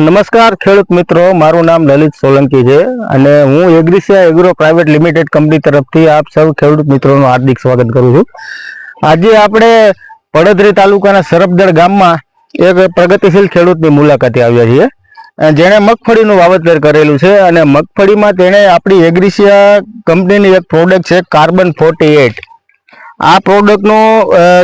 નમસ્કાર ખેડૂત મિત્રો, મારું નામ લલિત સોલંકી છે અને હું એગ્રીસિયા એગ્રો પ્રાઇવેટ લિમિટેડ કંપની તરફથી આપ સૌ ખેડૂત મિત્રોનું હાર્દિક સ્વાગત કરું છું. આજે આપણે પડધરી તાલુકાના સરપદળ ગામમાં એક પ્રગતિશીલ ખેડૂતની મુલાકાતે આવ્યા છીએ, જેણે મગફળીનું વાવેતર કરેલું છે અને મગફળીમાં તેણે આપણી એગ્રીસિયા કંપનીની એક પ્રોડક્ટ છે કાર્બન 48. આ પ્રોડક્ટનો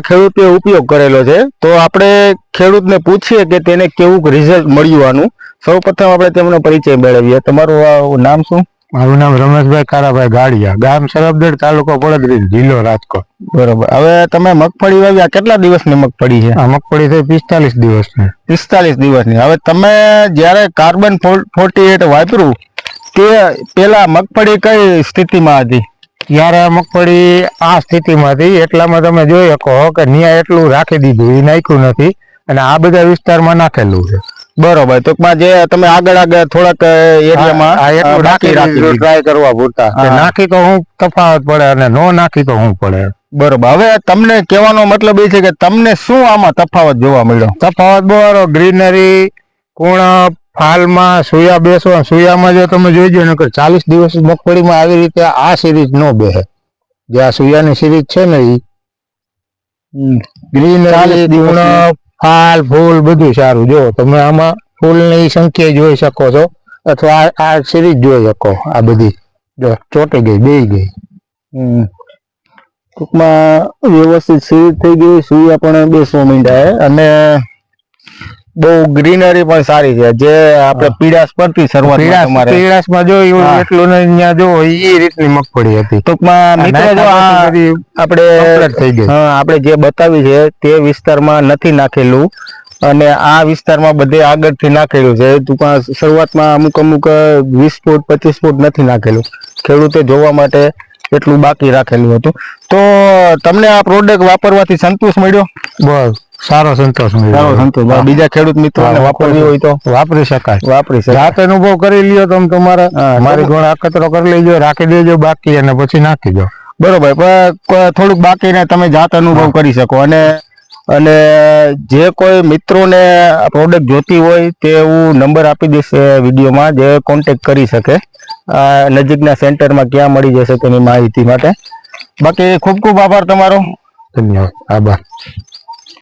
ખેડૂતે ઉપયોગ કરેલો છે. તો આપણે ખેડૂતને પૂછીએ કે તેને કેવું રિઝલ્ટ મળ્યું આનું. સૌપ્રથમ આપણે તેમનો પરિચય મેળવીએ. તમારું નામ શું? મારું નામ રમેશભાઈ કારાભાઈ ગાડિયા, ગામ સરપદળ, તાલુકો પડધરી, જિલ્લો રાજકોટ. બરોબર. હવે તમે મગફળી વાવ્યા, કેટલા દિવસની મગફળી છે? આ મગફળી થઈ 45 દિવસની. 45 દિવસની. હવે તમે જ્યારે કાર્બન 48 વાપર્યું તે પેલા મગફળી કઈ સ્થિતિમાં હતી? ત્યારે મગફળી આ સ્થિતિમાં હતી. એટલામાં તમે જોઈ શકો કે ન્યા એટલું રાખી દીધું, એ નાખ્યું નથી અને આ બધા વિસ્તારમાં નાખેલું છે. બરોબર. ટૂંકમાં જે તમે આગળ થોડાક એરિયામાં ટ્રાય કરવા પૂરતા, નાખી તો હું તફાવત પડે અને નો નાખી તો હું પડે. બરોબર. હવે તમને કહેવાનો મતલબ એ છે કે તમને શું આમાં તફાવત જોવા મળ્યો? તફાવત બરો ગ્રીનરી, કુણપ, ફાલમાં સુયા બેસવા, સુયામાં જો તમે જોઈજો ને 40 દિવસ મગફળીમાં આવી રીતે આ સિરીઝ નો બેસે. જે આ સુયાની સિરીઝ છે ને એ ગ્રીનરી, કુણપ, ફાલ, ફૂલ બધું સારું. જો તમે આમાં ફૂલની સંખ્યા જોઈ શકો છો અથવા આ સિરીઝ જોઈ શકો. આ બધી જો ચોટી ગઈ, બેઈ ગઈ. ટૂંકમાં વ્યવસ્થિત સિરીઝ થઈ ગઈ, સુયા પણ બેસવા માંડ્યા અને બહુ ગ્રીનરી પણ સારી છે. જે આપણે પીળાશ પડતી શરૂઆતમાં, પીળાશમાં જો એટલું અહીંયા જો એ રીતની મગફળી હતી. ટૂંકમાં મિત્રો જો આપણે થઈ ગઈ. આપણે જે બતાવી છે તે વિસ્તારમાં નથી નાખેલું અને આ વિસ્તારમાં બધે આગળથી નાખેલું છે. ટૂંકમાં શરૂઆતમાં અમુક 20 ફૂટ 25 ફૂટ નથી નાખેલું. ખેડૂતે જોવા માટે એટલું બાકી રાખેલું હતું. તો તમને આ પ્રોડક્ટ વાપરવાથી સંતોષ મળ્યો? બસ સારો સંતોષ મળ્યો. સારો સંતોષ. બીજા ખેડૂત મિત્રોને વાપરવી હોય તો વાપરી શકાય. વાપરી શકાય. જાત અનુભવ કરી લ્યો તમે તમારા. મારી ગુણ એકત્ર કરી લેજો, રાખી દેજો બાકી અને પછી નાખી દો. બરોબર. થોડુંક બાકીને તમે જાત અનુભવ કરી શકો અને જે કોઈ મિત્રોને પ્રોડક્ટ જોતી હોય તે હું નંબર આપી દઈશ વિડીયોમાં, જે કોન્ટેક્ટ કરી શકે. નજીકના સેન્ટરમાં ક્યાં મળી જશે તેની માહિતી માટે. બાકી ખૂબ ખૂબ આભાર તમારો. ધન્યવાદ. આભાર.